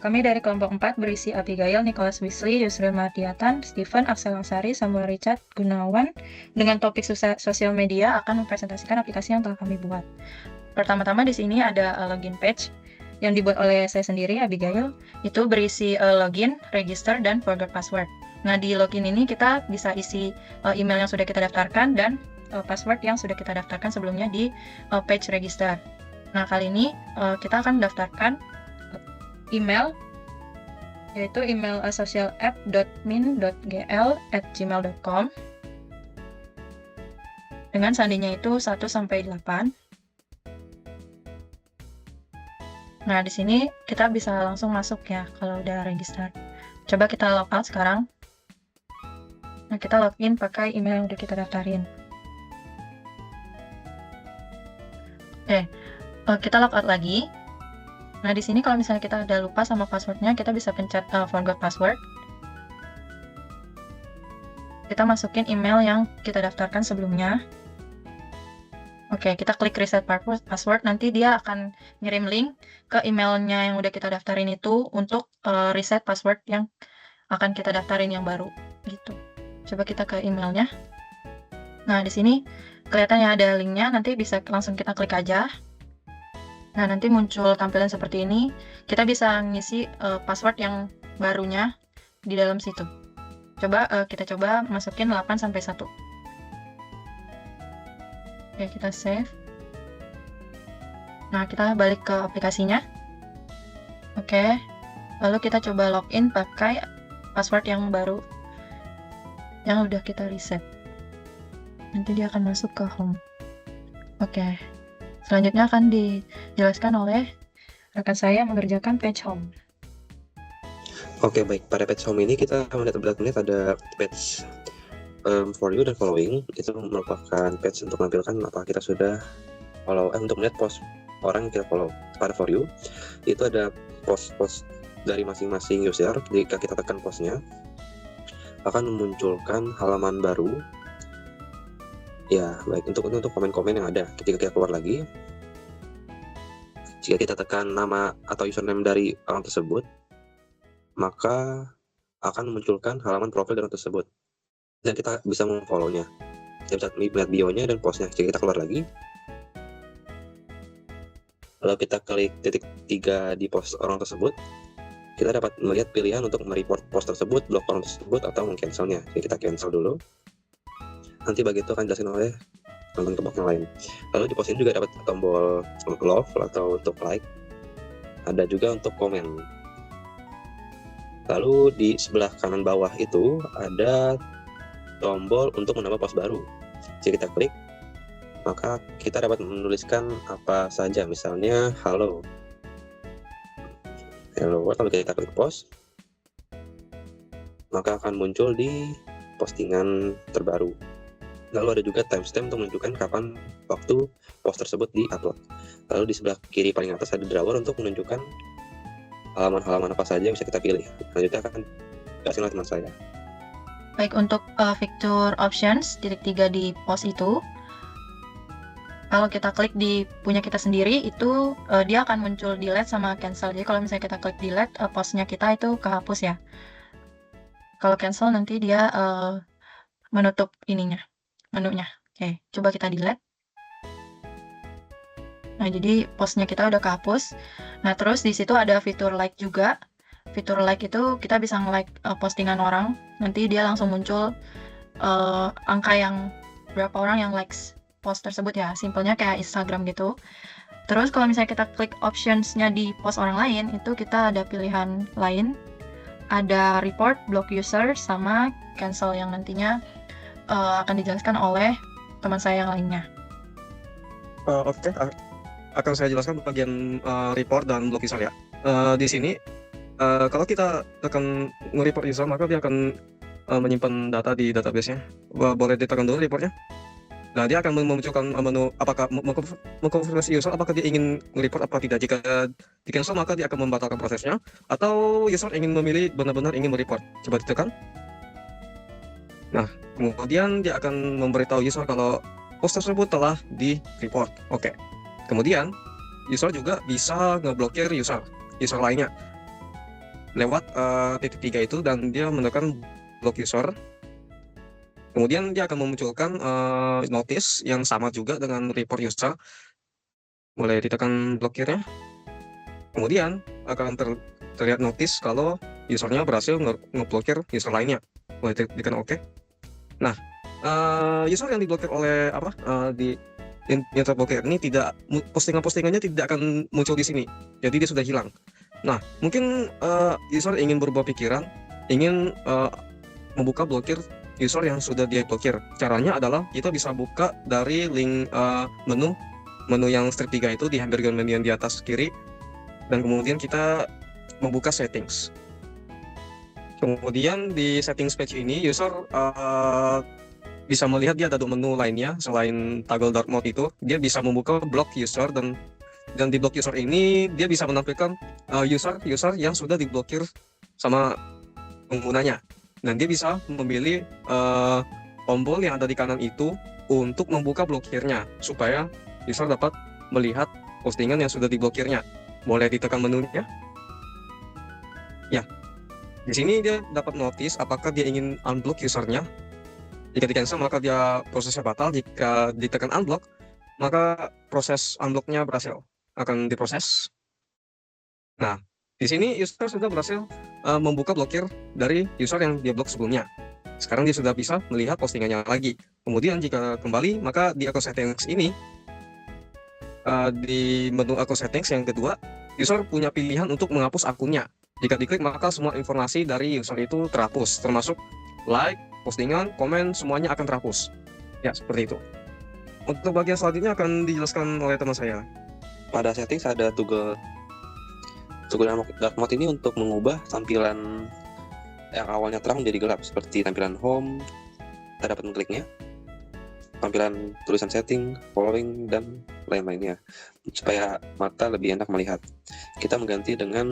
Kami dari kelompok 4 berisi Abigail, Nicholas Wesley, Yusril Mardiatan, Stephen, Axel Langsari, Samuel Richard Gunawan dengan topik sosial media akan mempresentasikan aplikasi yang telah kami buat. Pertama-tama di sini ada login page yang dibuat oleh saya sendiri, Abigail. Itu berisi login, register, dan forgot password. Nah, di login ini kita bisa isi email yang sudah kita daftarkan dan password yang sudah kita daftarkan sebelumnya di page register. Nah, kali ini kita akan daftarkan email, yaitu email socialapp.min.gl@gmail.com dengan sandinya itu 1-8. Nah, di sini kita bisa langsung masuk ya kalau udah register. Coba kita logout sekarang. Nah, kita login pakai email yang udah kita daftarin. Oke, kita logout lagi. Nah, di sini kalau misalnya kita udah lupa sama passwordnya, kita bisa pencet forgot password. Kita masukin email yang kita daftarkan sebelumnya. Oke, kita klik reset password, nanti dia akan ngirim link ke emailnya yang udah kita daftarin itu untuk reset password yang akan kita daftarin yang baru, gitu. Coba kita ke emailnya. Nah, di sini kelihatannya ada linknya, nanti bisa langsung kita klik aja. Nah, nanti muncul tampilan seperti ini. Kita bisa ngisi password yang barunya di dalam situ. Kita coba masukin 8-1. Oke, kita save. Nah, kita balik ke aplikasinya. Oke, lalu kita coba login pakai password yang baru yang udah kita reset. Nanti dia akan masuk ke home. Oke, selanjutnya akan dijelaskan oleh rekan saya mengerjakan page home. Oke, baik. Pada page home ini kita melihat ada page for you dan following. Itu merupakan page untuk menampilkan apa kita sudah follow, untuk melihat post orang yang kita follow. Pada for you itu ada post-post dari masing-masing user. Jika kita tekan postnya, akan memunculkan halaman baru. Ya, baik, untuk komen-komen yang ada. Ketika kita keluar lagi, jika kita tekan nama atau username dari orang tersebut, maka akan memunculkan halaman profil dari orang tersebut. Dan kita bisa memfollow-nya. Kita bisa melihat bio-nya dan post-nya. Jika kita keluar lagi, lalu kita klik titik 3 di post orang tersebut, kita dapat melihat pilihan untuk mereport post tersebut, blok orang tersebut, atau meng-cancel-nya. Jadi kita cancel dulu. Nanti begitu akan dijelasin oleh teman kelompok yang lain. Lalu di post ini juga dapat tombol love atau untuk like. Ada juga untuk komen. Lalu di sebelah kanan bawah itu ada tombol untuk menambah post baru. Jika kita klik, maka kita dapat menuliskan apa saja, misalnya halo. Lalu kita klik post, maka akan muncul di postingan terbaru. Lalu ada juga timestamp untuk menunjukkan kapan waktu post tersebut di-upload. Lalu di sebelah kiri paling atas ada drawer untuk menunjukkan halaman-halaman apa saja yang bisa kita pilih. Selanjutnya akan dikasih oleh teman saya. Baik, untuk fitur options titik 3 di post itu, kalau kita klik di punya kita sendiri, itu dia akan muncul delete sama cancel. Jadi kalau misalnya kita klik delete, postnya kita itu kehapus ya. Kalau cancel nanti dia menutup menunya. Oke, coba kita delete. Nah, jadi postnya kita udah kehapus. Nah, terus di situ ada fitur like juga. Fitur like itu kita bisa nge-like postingan orang. Nanti dia langsung muncul angka yang berapa orang yang likes post tersebut ya. Simpelnya kayak Instagram gitu. Terus kalau misalnya kita klik options-nya di post orang lain, itu kita ada pilihan lain. Ada report, block user, sama cancel yang nantinya akan dijelaskan oleh teman saya yang lainnya. Oke, akan saya jelaskan bagian report dan block user ya. Di sini kalau kita tekan nge-report user, maka dia akan menyimpan data di database-nya. Boleh ditekan dulu reportnya. Nah, dia akan memunculkan menu apakah mengkonfirmasi user apakah dia ingin nge-report apa tidak. Jika di cancel, maka dia akan membatalkan prosesnya. Atau user ingin memilih benar-benar ingin mereport. Coba ditekan. Nah, kemudian dia akan memberitahu user kalau post tersebut telah di-report. Oke. Kemudian user juga bisa ngeblokir user lainnya. lewat titik 3 itu dan dia menekan block user. Kemudian dia akan memunculkan notice yang sama juga dengan report user. Mulai ditekan blokirnya. Kemudian akan terlihat notice kalau usernya berhasil ngeblokir user lainnya. Mulai ditekan OK. Nah, user yang diblokir oleh yang terblokir ini tidak, postingannya tidak akan muncul di sini. Jadi dia sudah hilang. Nah, mungkin user ingin berubah pikiran, ingin membuka blokir user yang sudah dia blokir. Caranya adalah kita bisa buka dari link menu yang strip 3 itu di hamburger menu yang di atas kiri, dan kemudian kita membuka settings. Kemudian di settings page ini user bisa melihat dia ada menu lainnya selain toggle dark mode itu. Dia bisa membuka block user, dan di block user ini dia bisa menampilkan user yang sudah diblokir sama penggunanya, dan dia bisa memilih tombol yang ada di kanan itu untuk membuka blokirnya supaya user dapat melihat postingan yang sudah diblokirnya. Boleh ditekan menunya. Ya, di sini dia dapat notice apakah dia ingin unblock usernya. Jika di cancel maka dia prosesnya batal. Jika ditekan unblock maka proses unblocknya berhasil, akan diproses. Nah, di sini user sudah berhasil membuka blokir dari user yang dia blok sebelumnya. Sekarang dia sudah bisa melihat postingannya lagi. Kemudian jika kembali maka di account settings ini, di menu account settings yang kedua, user punya pilihan untuk menghapus akunnya. Jika diklik maka semua informasi dari user itu terhapus, termasuk like, postingan, komen, semuanya akan terhapus. Ya, seperti itu. Untuk bagian selanjutnya akan dijelaskan oleh teman saya. Pada settings ada toggle dark mode ini untuk mengubah tampilan yang awalnya terang menjadi gelap, seperti tampilan home, kita dapat mengkliknya, tampilan tulisan setting, following, dan lain-lainnya, supaya mata lebih enak melihat. Kita mengganti dengan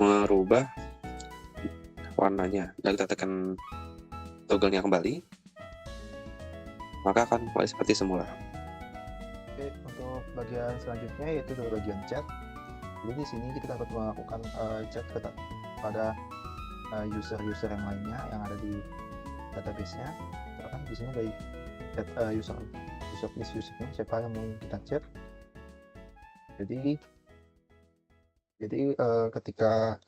merubah warnanya, dan kita tekan toggle-nya kembali, maka akan mulai seperti semula. Oke, untuk bagian selanjutnya yaitu di bagian chat. Jadi di sini kita dapat melakukan chat kepada user-user yang lainnya yang ada di database-nya. Misalkan di sini dari chat usernya siapa yang mau kita chat. Jadi ketika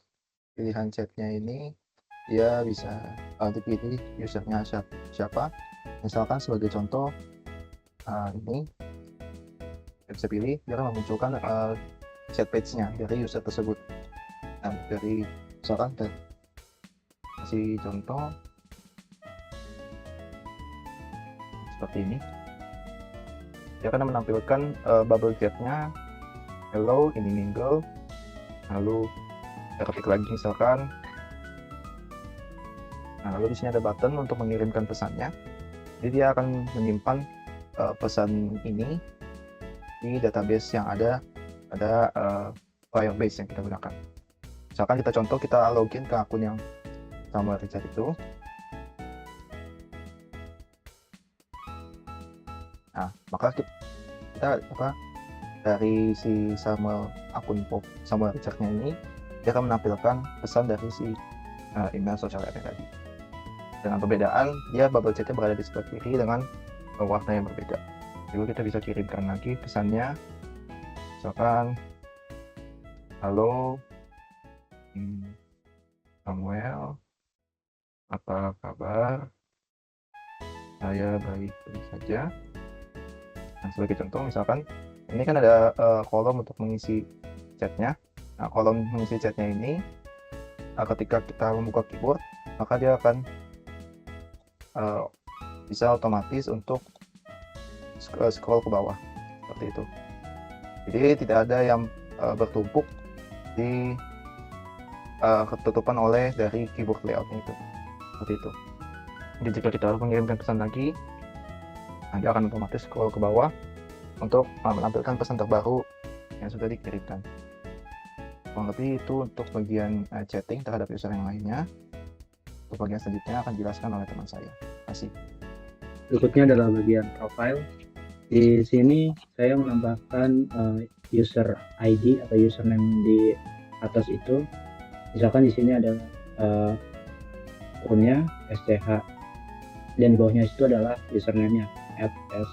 pilihan chatnya ini dia bisa dipilih usernya siapa. Misalkan sebagai contoh ini kita bisa pilih, dia akan memunculkan chat page-nya dari user tersebut. Nah, dari misalkan kasih contoh seperti ini, dia akan menampilkan bubble chat-nya, hello, ini mingle, lalu kita ketik lagi misalkan. Nah, lalu di sini ada button untuk mengirimkan pesannya. Jadi dia akan menyimpan pesan ini di database yang ada pada Firebase yang kita gunakan. Misalkan kita contoh, kita login ke akun yang Samuel Richard itu. Nah, maka kita dari si akun Samuel Richard-nya ini, dia akan menampilkan pesan dari si email social media tadi. Dengan perbedaan, dia bubble chat-nya berada di sebelah kiri dengan warna yang berbeda. Jadi kita bisa kirimkan lagi pesannya, misalkan halo Samuel, apa kabar, saya baik-baik saja. Nah, sebagai contoh misalkan ini kan ada kolom untuk mengisi chatnya. Nah, kolom mengisi chatnya ini ketika kita membuka keyboard maka dia akan bisa otomatis untuk scroll ke bawah seperti itu. Jadi tidak ada yang bertumpuk di ketutupan oleh dari keyboard layoutnya itu, seperti itu. Jadi jika kita mengirimkan pesan lagi, dia akan otomatis scroll ke bawah untuk menampilkan pesan terbaru yang sudah dikirimkan. Kurang lebih itu untuk bagian chatting terhadap user yang lainnya. Untuk bagian selanjutnya akan dijelaskan oleh teman saya. Terima kasih. Berikutnya adalah bagian profile. Di sini saya menambahkan user ID atau username di atas itu Misalkan di sini ada akunnya SCH dan di bawahnya itu adalah username-nya @s.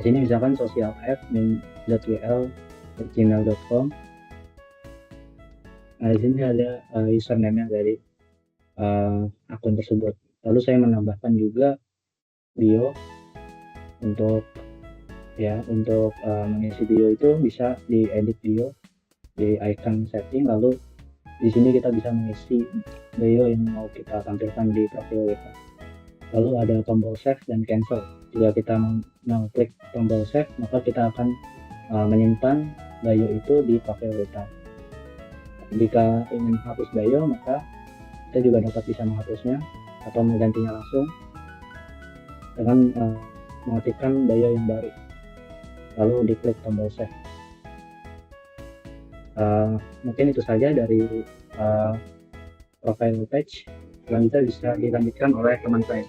Di sini misalkan socialf.gmail.com. Nah, di sini ada username-nya dari akun tersebut. Lalu saya menambahkan juga bio untuk mengisi bio itu bisa diedit bio di icon setting. Lalu di sini kita bisa mengisi bio yang mau kita tampilkan di profil kita. Lalu ada tombol save dan cancel. Jika kita mengklik tombol save, maka kita akan menyimpan bio itu di profil kita. Jika ingin hapus bio, maka kita juga dapat bisa menghapusnya atau menggantinya langsung dengan mengaktifkan bio yang baru. Lalu diklik tombol save. Mungkin itu saja dari profile page. Selanjutnya bisa dilanjutkan oleh teman saya.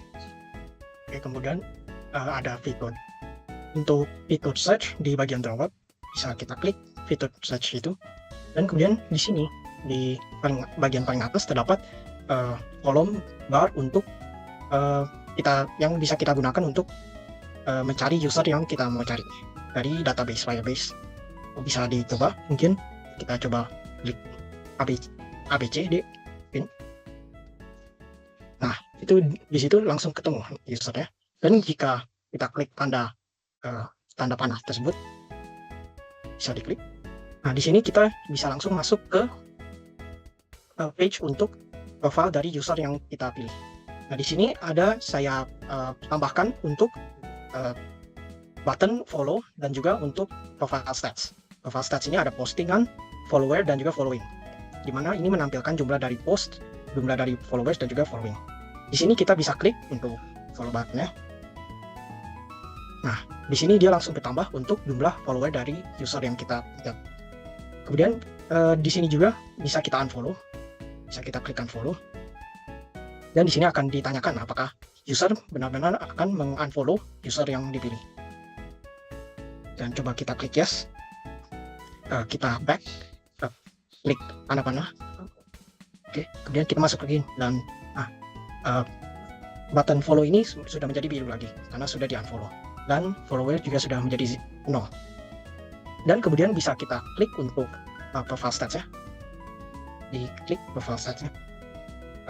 Oke, kemudian ada fitur. Untuk fitur search di bagian download, bisa kita klik fitur search itu. Dan kemudian di sini, di bagian paling atas terdapat kolom bar untuk yang bisa kita gunakan untuk mencari user yang kita mau cari dari database Firebase. Bisa dicoba, mungkin kita coba klik ABCD pin. Nah, itu di situ langsung ketemu usernya. Dan jika kita klik tanda panah tersebut, bisa diklik. Nah, di sini kita bisa langsung masuk ke page untuk profile dari user yang kita pilih. Nah, di sini ada saya tambahkan untuk button follow dan juga untuk profile stats. Profile stats ini ada postingan, follower, dan juga following. Di mana ini menampilkan jumlah dari post, jumlah dari followers, dan juga following. Di sini kita bisa klik untuk follow buttonnya. Nah, di sini dia langsung bertambah untuk jumlah follower dari user yang kita lihat. Kemudian di sini juga bisa kita unfollow, bisa kita klik unfollow. Dan di sini akan ditanyakan apakah user benar-benar akan mengunfollow user yang dipilih. Dan coba kita klik yes. Kita back, klik tanda panah. Oke, kemudian kita masuk lagi dan button follow ini sudah menjadi biru lagi karena sudah di unfollow, dan follower juga sudah menjadi 0. Dan kemudian bisa kita klik untuk profile stats ya, diklik profile statsnya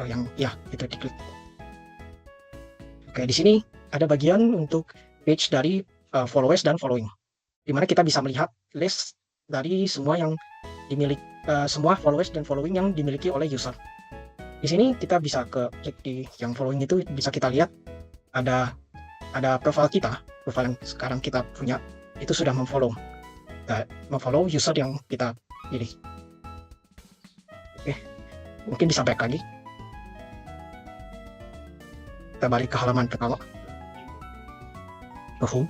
yang ya itu diklik. Oke, di sini ada bagian untuk page dari followers dan following, di mana kita bisa melihat list dari semua yang dimiliki semua followers dan following yang dimiliki oleh user. Di sini kita bisa klik di yang following itu, bisa kita lihat ada profile kita, profile yang sekarang kita punya itu sudah memfollow user yang kita pilih. Oke, mungkin bisa back lagi. Kita balik ke halaman pertama. Ke home.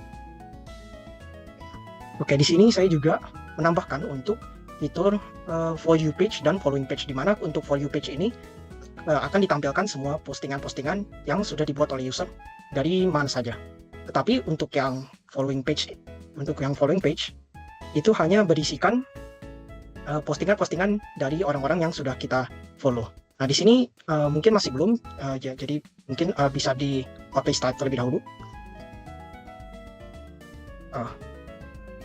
Oke, di sini saya juga menambahkan untuk fitur for you page dan following page, di mana untuk for you page ini akan ditampilkan semua postingan-postingan yang sudah dibuat oleh user dari mana saja. Tetapi untuk yang following page itu hanya berisikan postingan-postingan dari orang-orang yang sudah kita follow. Nah, di sini mungkin masih belum, jadi mungkin bisa di copy start terlebih dahulu.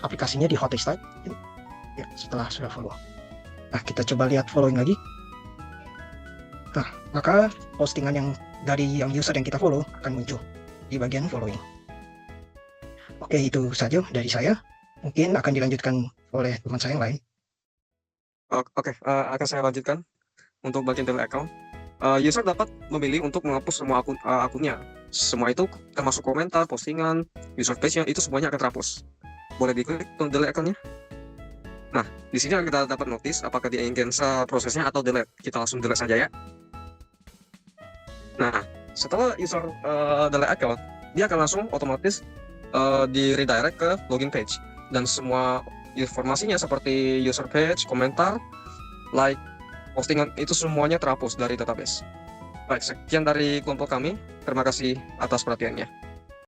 Aplikasinya di hot start ya, setelah sudah follow. Nah, kita coba lihat following lagi. Nah, maka postingan yang dari yang user yang kita follow akan muncul di bagian following. Oke, itu saja dari saya. Mungkin akan dilanjutkan oleh teman saya yang lain. Oke, akan saya lanjutkan untuk bagian delete account. User dapat memilih untuk menghapus semua akunnya. Semua itu termasuk komentar, postingan, user page-nya, itu semuanya akan terhapus. Boleh diklik untuk delete account-nya. Nah, di sini kita dapat notice apakah dia ingin cancel prosesnya atau delete. Kita langsung delete saja ya. Nah, setelah user delete account, dia akan langsung otomatis di redirect ke login page, dan semua informasinya seperti user page, komentar, like, postingan itu semuanya terhapus dari database. Baik, sekian dari kelompok kami. Terima kasih atas perhatiannya.